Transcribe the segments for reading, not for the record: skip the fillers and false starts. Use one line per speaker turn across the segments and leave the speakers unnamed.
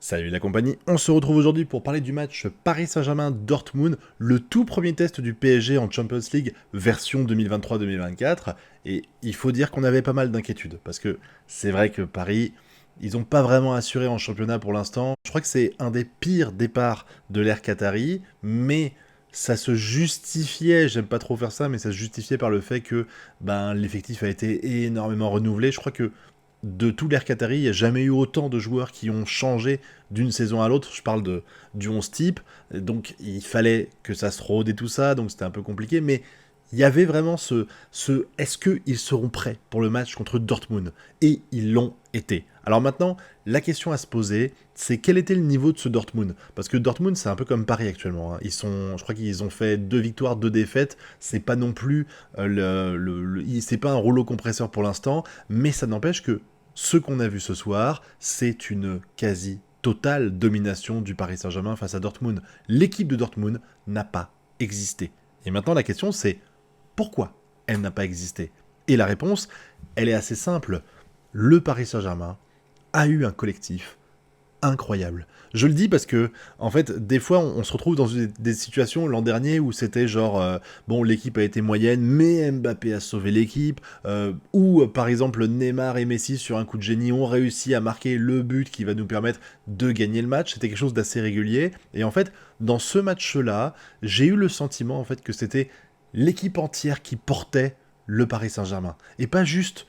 Salut la compagnie, on se retrouve aujourd'hui pour parler du match Paris Saint-Germain-Dortmund, le tout premier test du PSG en Champions League version 2023-2024, et il faut dire qu'on avait pas mal d'inquiétudes, parce que c'est vrai que Paris, ils n'ont pas vraiment assuré en championnat pour l'instant. Je crois que c'est un des pires départs de l'ère Qatari, mais ça se justifiait, j'aime pas trop faire ça, mais ça se justifiait par le fait que l'effectif a été énormément renouvelé. Je crois que de tout l'ère Qatari, il n'y a jamais eu autant de joueurs qui ont changé d'une saison à l'autre. Je parle du 11 type, donc il fallait que ça se rôde et tout ça, donc c'était un peu compliqué, mais il y avait vraiment est-ce qu'ils seront prêts pour le match contre Dortmund? Et ils l'ont été. Alors maintenant, la question à se poser, c'est quel était le niveau de ce Dortmund? Parce que Dortmund, c'est un peu comme Paris actuellement, hein. Je crois qu'ils ont fait 2 victoires, 2 défaites. C'est pas non plus c'est pas un rouleau compresseur pour l'instant, mais ça n'empêche que ce qu'on a vu ce soir, c'est une quasi totale domination du Paris Saint-Germain face à Dortmund. L'équipe de Dortmund n'a pas existé. Et maintenant, la question, c'est pourquoi elle n'a pas existé? Et la réponse, elle est assez simple. Le Paris Saint-Germain a eu un collectif incroyable. Je le dis parce que, en fait, des fois, on se retrouve dans des situations l'an dernier où c'était genre, bon, l'équipe a été moyenne, mais Mbappé a sauvé l'équipe, ou par exemple Neymar et Messi sur un coup de génie ont réussi à marquer le but qui va nous permettre de gagner le match. C'était quelque chose d'assez régulier. Et en fait, dans ce match-là, j'ai eu le sentiment en fait que c'était l'équipe entière qui portait le Paris Saint-Germain, et pas juste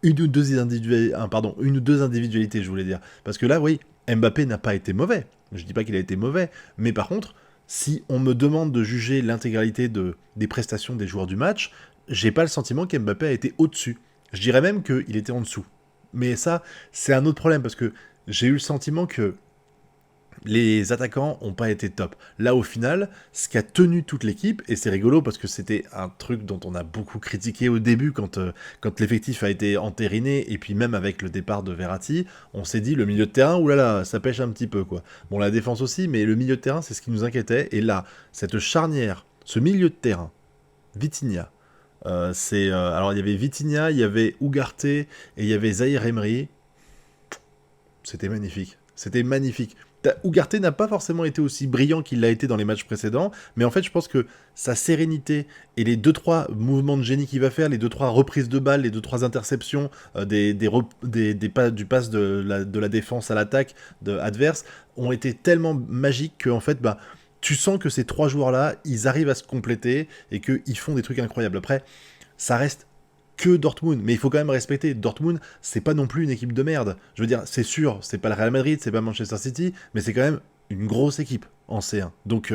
une ou deux individualités, je voulais dire. Parce que là, oui, Mbappé n'a pas été mauvais. Je dis pas qu'il a été mauvais. Mais par contre, si on me demande de juger l'intégralité des prestations des joueurs du match, j'ai pas le sentiment qu'Mbappé a été au-dessus. Je dirais même qu'il était en dessous. Mais ça, c'est un autre problème parce que j'ai eu le sentiment que les attaquants n'ont pas été top. Là, au final, ce qui a tenu toute l'équipe, et c'est rigolo parce que c'était un truc dont on a beaucoup critiqué au début quand l'effectif a été entériné, et puis même avec le départ de Verratti, on s'est dit le milieu de terrain, oulala, ça pêche un petit peu quoi. Bon, la défense aussi, mais le milieu de terrain, c'est ce qui nous inquiétait, et là, cette charnière, ce milieu de terrain, Vitinha, alors il y avait Vitinha, il y avait Ugarte, et il y avait Zahir Emery. C'était magnifique. C'était magnifique. Ugarte n'a pas forcément été aussi brillant qu'il l'a été dans les matchs précédents, mais en fait, je pense que sa sérénité et les 2-3 mouvements de génie qu'il va faire, les 2-3 reprises de balles, les 2-3 interceptions, du pass de la défense à l'attaque adverse, ont été tellement magiques que, en fait, tu sens que ces 3 joueurs-là, ils arrivent à se compléter et qu'ils font des trucs incroyables. Après, ça reste que Dortmund, mais il faut quand même respecter Dortmund, c'est pas non plus une équipe de merde. Je veux dire, c'est sûr, c'est pas le Real Madrid, c'est pas Manchester City, mais c'est quand même une grosse équipe en C1. Donc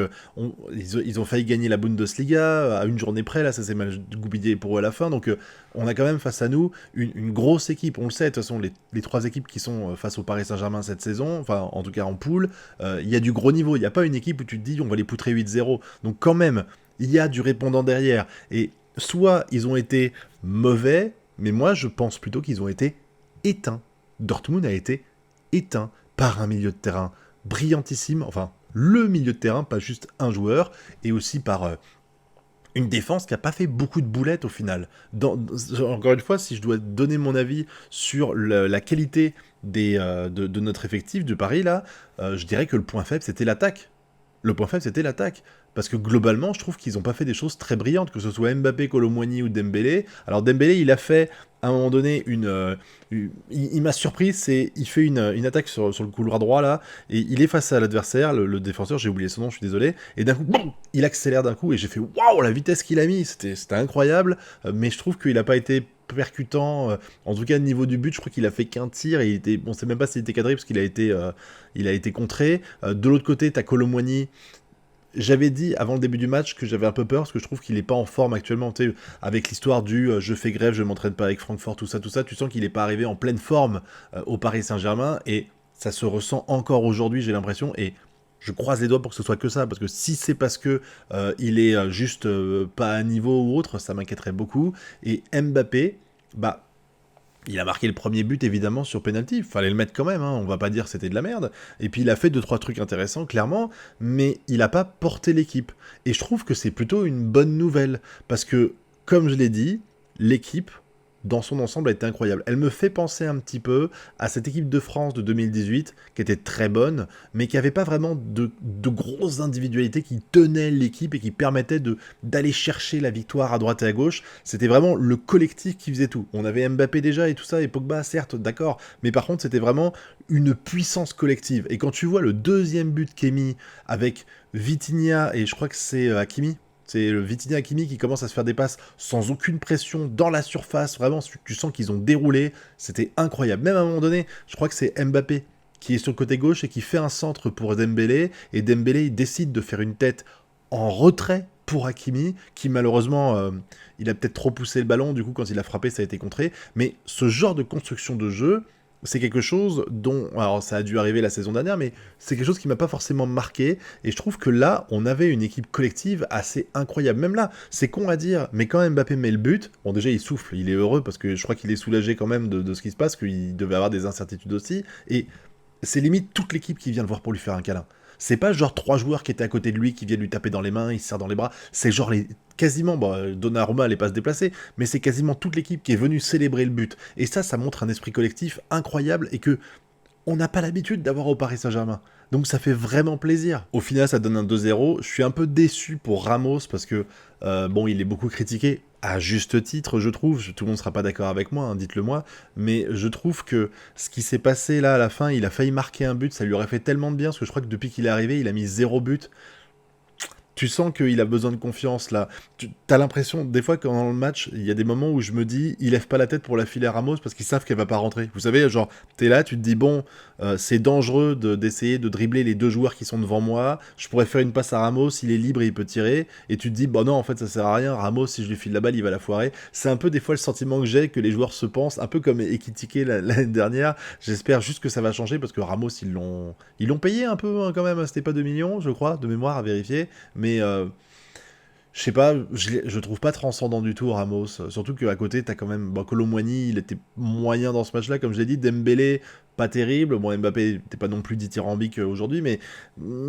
ils ont failli gagner la Bundesliga à une journée près, là ça s'est mal goupillé pour eux à la fin, donc on a quand même face à nous une grosse équipe, on le sait, de toute façon les 3 équipes qui sont face au Paris Saint-Germain cette saison, enfin en tout cas en poule, il y a du gros niveau, il n'y a pas une équipe où tu te dis on va les poutrer 8-0, donc quand même, il y a du répondant derrière, et soit ils ont été mauvais, mais moi je pense plutôt qu'ils ont été éteints. Dortmund a été éteint par un milieu de terrain brillantissime, enfin le milieu de terrain, pas juste un joueur, et aussi par une défense qui n'a pas fait beaucoup de boulettes au final. Encore une fois, si je dois donner mon avis sur la qualité de notre effectif du Paris, là, je dirais que le point faible c'était l'attaque. Le point faible, c'était l'attaque. Parce que globalement, je trouve qu'ils n'ont pas fait des choses très brillantes, que ce soit Mbappé, Kolo Muani ou Dembélé. Alors Dembélé, il a fait, à un moment donné, il m'a surpris, il fait une attaque sur le couloir droit, là, et il est face à l'adversaire, le défenseur, j'ai oublié son nom, je suis désolé, et d'un coup, boum, il accélère d'un coup, et j'ai fait, waouh, la vitesse qu'il a mis, c'était incroyable, mais je trouve qu'il n'a pas été percutant, en tout cas au niveau du but, je crois qu'il a fait qu'un tir, et on sait même pas s'il était cadré, parce il a été contré. De l'autre côté, t'as Kolo Muani. J'avais dit avant le début du match que j'avais un peu peur parce que je trouve qu'il est pas en forme actuellement, tu sais, avec l'histoire du je fais grève, je m'entraîne pas avec Francfort, tout ça, tu sens qu'il est pas arrivé en pleine forme au Paris Saint-Germain, et ça se ressent encore aujourd'hui, j'ai l'impression, et je croise les doigts pour que ce soit que ça, parce que si c'est parce que il est juste pas à niveau ou autre, ça m'inquiéterait beaucoup. Et Mbappé, il a marqué le premier but évidemment sur penalty, fallait le mettre quand même, hein, on va pas dire c'était de la merde. Et puis il a fait 2-3 trucs intéressants clairement, mais il a pas porté l'équipe. Et je trouve que c'est plutôt une bonne nouvelle, parce que comme je l'ai dit, l'équipe dans son ensemble, a été incroyable. Elle me fait penser un petit peu à cette équipe de France de 2018, qui était très bonne, mais qui n'avait pas vraiment de grosses individualités qui tenaient l'équipe et qui permettaient d'aller chercher la victoire à droite et à gauche. C'était vraiment le collectif qui faisait tout. On avait Mbappé déjà et tout ça, et Pogba, certes, d'accord, mais par contre, c'était vraiment une puissance collective. Et quand tu vois le deuxième but qu'est mis avec Vitinha, et je crois que c'est Hakimi, c'est le Vitinha Hakimi qui commence à se faire des passes sans aucune pression dans la surface. Vraiment, tu sens qu'ils ont déroulé. C'était incroyable. Même à un moment donné, je crois que c'est Mbappé qui est sur le côté gauche et qui fait un centre pour Dembélé. Et Dembélé, il décide de faire une tête en retrait pour Hakimi, qui malheureusement, il a peut-être trop poussé le ballon. Du coup, quand il a frappé, ça a été contré. Mais ce genre de construction de jeu, c'est quelque chose dont, alors ça a dû arriver la saison dernière, mais c'est quelque chose qui m'a pas forcément marqué, et je trouve que là, on avait une équipe collective assez incroyable. Même là, c'est con à dire, mais quand Mbappé met le but, bon déjà il souffle, il est heureux, parce que je crois qu'il est soulagé quand même de ce qui se passe, qu'il devait avoir des incertitudes aussi, et c'est limite toute l'équipe qui vient le voir pour lui faire un câlin. C'est pas genre 3 joueurs qui étaient à côté de lui qui viennent lui taper dans les mains, il se serre dans les bras. C'est genre quasiment, bon, Donnarumma allait pas se déplacer, mais c'est quasiment toute l'équipe qui est venue célébrer le but. Et ça montre un esprit collectif incroyable et que on n'a pas l'habitude d'avoir au Paris Saint-Germain. Donc ça fait vraiment plaisir. Au final, ça donne un 2-0. Je suis un peu déçu pour Ramos parce que, bon, il est beaucoup critiqué, à juste titre, je trouve. Tout le monde ne sera pas d'accord avec moi, hein, dites-le moi. Mais je trouve que ce qui s'est passé là à la fin, il a failli marquer un but, ça lui aurait fait tellement de bien, parce que je crois que depuis qu'il est arrivé, il a mis 0 but. Tu sens qu'il a besoin de confiance là. Tu as l'impression, des fois, quand dans le match, il y a des moments où je me dis, il lève pas la tête pour la filer à Ramos parce qu'ils savent qu'elle va pas rentrer. Vous savez, genre, t'es là, tu te dis, bon, c'est dangereux d'essayer de dribbler les 2 joueurs qui sont devant moi. Je pourrais faire une passe à Ramos, il est libre et il peut tirer. Et tu te dis, bon, non, en fait, ça sert à rien. Ramos, si je lui file la balle, il va la foirer. C'est un peu des fois le sentiment que j'ai, que les joueurs se pensent, un peu comme Ekitike l'année dernière. J'espère juste que ça va changer parce que Ramos, ils l'ont payé un peu hein, quand même. C'était pas 2 millions, je crois, de mémoire à vérifier. Mais je sais pas, je trouve pas transcendant du tout Ramos. Surtout qu'à côté, t'as quand même. Bon, Kolo Muani, il était moyen dans ce match-là, comme je l'ai dit. Dembélé, pas terrible. Bon, Mbappé n'était pas non plus dithyrambique aujourd'hui, mais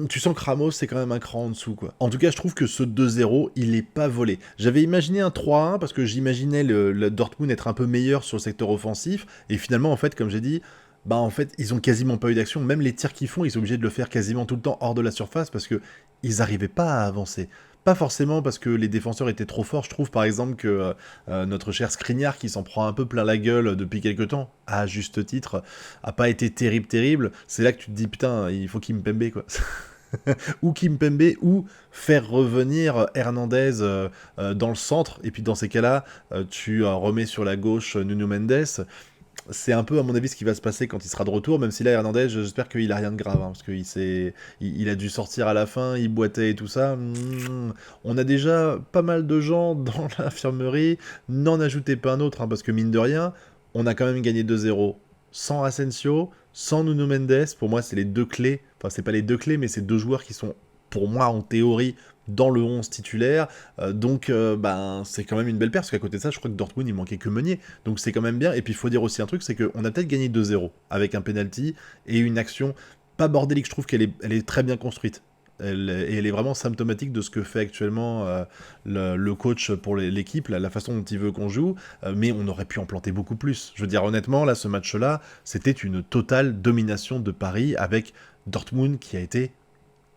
tu sens que Ramos, c'est quand même un cran en dessous, quoi. En tout cas, je trouve que ce 2-0, il est pas volé. J'avais imaginé un 3-1 parce que j'imaginais le Dortmund être un peu meilleur sur le secteur offensif. Et finalement, en fait, comme j'ai dit. Bah en fait, ils ont quasiment pas eu d'action. Même les tirs qu'ils font, ils sont obligés de le faire quasiment tout le temps hors de la surface parce que ils arrivaient pas à avancer. Pas forcément parce que les défenseurs étaient trop forts. Je trouve par exemple que notre cher Skriniar, qui s'en prend un peu plein la gueule depuis quelques temps, à juste titre, a pas été terrible. C'est là que tu te dis putain, il faut Kimpembe quoi. Ou Kimpembe, ou faire revenir Hernandez dans le centre. Et puis dans ces cas-là, tu remets sur la gauche Nuno Mendes. C'est un peu, à mon avis, ce qui va se passer quand il sera de retour, même si là, Hernandez, j'espère qu'il a rien de grave, hein, parce qu'il a dû sortir à la fin, il boitait et tout ça. On a déjà pas mal de gens dans l'infirmerie, n'en ajoutez pas un autre, hein, parce que mine de rien, on a quand même gagné 2-0. Sans Asensio, sans Nuno Mendes, pour moi, c'est les 2 clés, enfin, c'est pas les 2 clés, mais c'est 2 joueurs qui sont, pour moi, en théorie, dans le 11 titulaire, donc ben, c'est quand même une belle perte, parce qu'à côté de ça, je crois que Dortmund, il manquait que Meunier, donc c'est quand même bien, et puis il faut dire aussi un truc, c'est qu'on a peut-être gagné 2-0, avec un penalty, et une action pas bordélique, je trouve qu'elle est très bien construite, et elle est vraiment symptomatique de ce que fait actuellement le coach pour l'équipe, la façon dont il veut qu'on joue, mais on aurait pu en planter beaucoup plus. Je veux dire, honnêtement, là, ce match-là, c'était une totale domination de Paris, avec Dortmund qui a été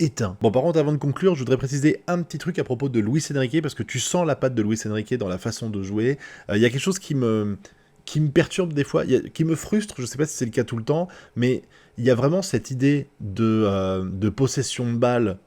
éteint. Bon, par contre, avant de conclure, je voudrais préciser un petit truc à propos de Luis Enrique, parce que tu sens la patte de Luis Enrique dans la façon de jouer. Il y a quelque chose qui me perturbe des fois, qui me frustre, je sais pas si c'est le cas tout le temps, mais il y a vraiment cette idée de possession de balle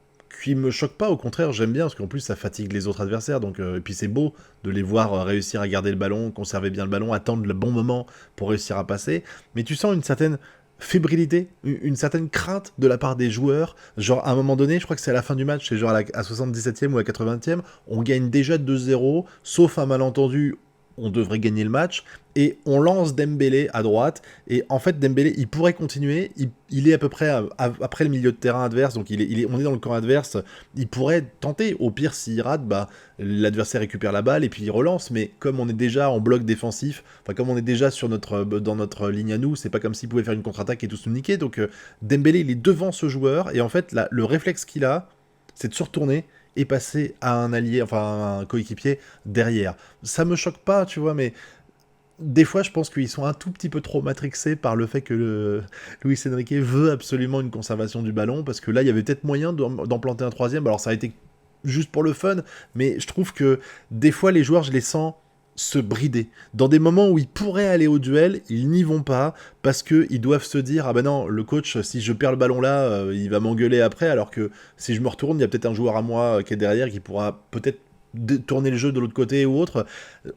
qui me choque pas, au contraire, j'aime bien, parce qu'en plus ça fatigue les autres adversaires, donc, et puis c'est beau de les voir réussir à garder le ballon, conserver bien le ballon, attendre le bon moment pour réussir à passer, mais tu sens une certaine fébrilité, une certaine crainte de la part des joueurs, genre à un moment donné, je crois que c'est à la fin du match, c'est genre à 77e ou à 80e, on gagne déjà 2-0, sauf un malentendu, on devrait gagner le match, et on lance Dembélé à droite, et en fait Dembélé, il pourrait continuer, il est à peu près après le milieu de terrain adverse, donc on est dans le camp adverse, il pourrait tenter, au pire s'il rate, bah, l'adversaire récupère la balle, et puis il relance, mais comme on est déjà en bloc défensif, enfin comme on est déjà dans notre ligne à nous, c'est pas comme s'il pouvait faire une contre-attaque et tout se niquer, donc Dembélé il est devant ce joueur, et en fait là, le réflexe qu'il a, c'est de se retourner, et passer à un allié, enfin à un coéquipier derrière. Ça me choque pas, tu vois, mais des fois, je pense qu'ils sont un tout petit peu trop matrixés par le fait que Luis Enrique veut absolument une conservation du ballon, parce que là, il y avait peut-être moyen d'en planter un troisième. Alors, ça a été juste pour le fun, mais je trouve que des fois, les joueurs, je les sens se brider. Dans des moments où ils pourraient aller au duel, ils n'y vont pas, parce qu'ils doivent se dire, ah ben non, le coach, si je perds le ballon là, il va m'engueuler après, alors que si je me retourne, il y a peut-être un joueur à moi qui est derrière, qui pourra peut-être tourner le jeu de l'autre côté ou autre.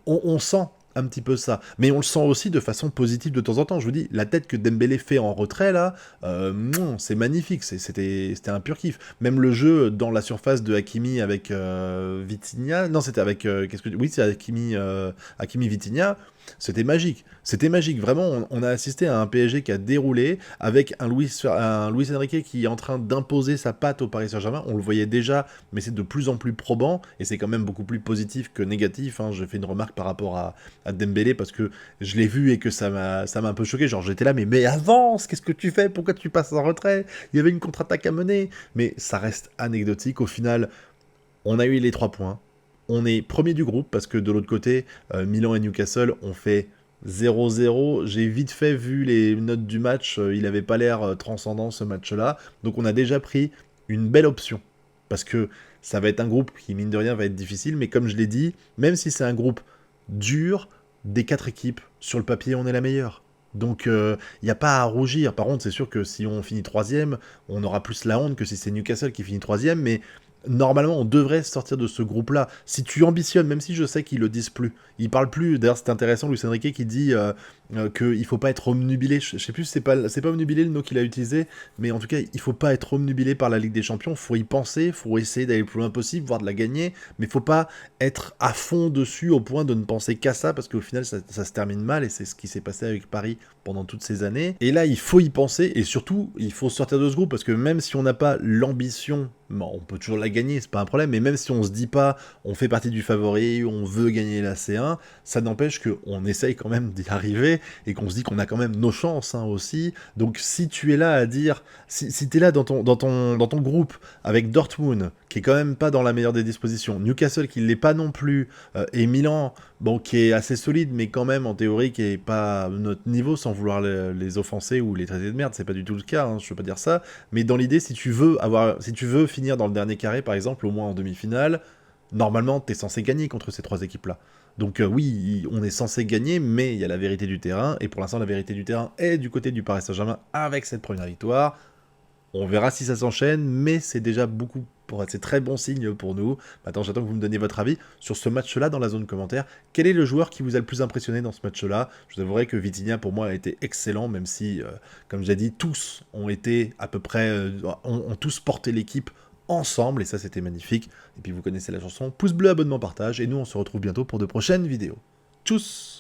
On sent un petit peu ça. Mais on le sent aussi de façon positive de temps en temps. Je vous dis, la tête que Dembélé fait en retrait, là, c'est magnifique. C'était un pur kiff. Même le jeu dans la surface de Hakimi avec Vitinha. Non, c'était avec... Oui, c'est Hakimi Vitinha. C'était magique. C'était magique. Vraiment, on a assisté à un PSG qui a déroulé avec un Luis Enrique qui est en train d'imposer sa patte au Paris Saint-Germain. On le voyait déjà, mais c'est de plus en plus probant. Et c'est quand même beaucoup plus positif que négatif. Hein. Je fais une remarque par rapport à Dembélé parce que je l'ai vu et que ça m'a un peu choqué. Genre, j'étais là, mais avance, qu'est-ce que tu fais? Pourquoi tu passes en retrait? Il y avait une contre-attaque à mener. Mais ça reste anecdotique. Au final, on a eu les 3 points. On est premier du groupe parce que de l'autre côté, Milan et Newcastle ont fait 0-0. J'ai vite fait vu les notes du match, il n'avait pas l'air transcendant ce match-là. Donc on a déjà pris une belle option. Parce que ça va être un groupe qui, mine de rien, va être difficile. Mais comme je l'ai dit, même si c'est un groupe dur, des 4 équipes, sur le papier, on est la meilleure. Donc il n'y a pas à rougir. Par contre, c'est sûr que si on finit troisième, on aura plus la honte que si c'est Newcastle qui finit troisième. Mais normalement, on devrait sortir de ce groupe-là. Si tu ambitionnes, même si je sais qu'ils le disent plus, ils parlent plus. D'ailleurs, c'est intéressant, Luis Enrique qui dit qu'il faut pas être omnubilé. Je sais plus, c'est pas omnubilé le mot qu'il a utilisé, mais en tout cas, il faut pas être omnubilé par la Ligue des Champions. Faut y penser, faut essayer d'aller le plus loin possible, voire de la gagner, mais faut pas être à fond dessus au point de ne penser qu'à ça, parce qu'au final, ça se termine mal, et c'est ce qui s'est passé avec Paris pendant toutes ces années. Et là, il faut y penser, et surtout, il faut sortir de ce groupe, parce que même si on n'a pas l'ambition, bon, on peut toujours la gagner, c'est pas un problème, mais même si on se dit pas, on fait partie du favori, on veut gagner la C1, ça n'empêche qu'on essaye quand même d'y arriver, et qu'on se dit qu'on a quand même nos chances hein, aussi. Donc si tu es là à dire, si tu es là dans ton groupe, avec Dortmund, qui est quand même pas dans la meilleure des dispositions, Newcastle qui l'est pas non plus, et Milan, bon, qui est assez solide, mais quand même en théorie qui est pas à notre niveau, sans vouloir les offenser ou les traiter de merde, c'est pas du tout le cas, hein, je veux pas dire ça, mais dans l'idée, si tu veux finir dans le dernier carré, par exemple, au moins en demi-finale, normalement, t'es censé gagner contre ces 3 équipes-là. Donc oui, on est censé gagner, mais il y a la vérité du terrain, et pour l'instant, la vérité du terrain est du côté du Paris Saint-Germain avec cette première victoire. On verra si ça s'enchaîne, mais c'est déjà beaucoup, c'est très bon signe pour nous. Maintenant, j'attends que vous me donniez votre avis sur ce match-là dans la zone commentaire. Quel est le joueur qui vous a le plus impressionné dans ce match-là? Je vous avouerai que Vitinha, pour moi, a été excellent, même si, comme je l'ai dit, tous ont été à peu près, ont tous porté l'équipe ensemble, et ça, c'était magnifique. Et puis, vous connaissez la chanson. Pouce bleu, abonnement, partage, et nous, on se retrouve bientôt pour de prochaines vidéos. Tchuss!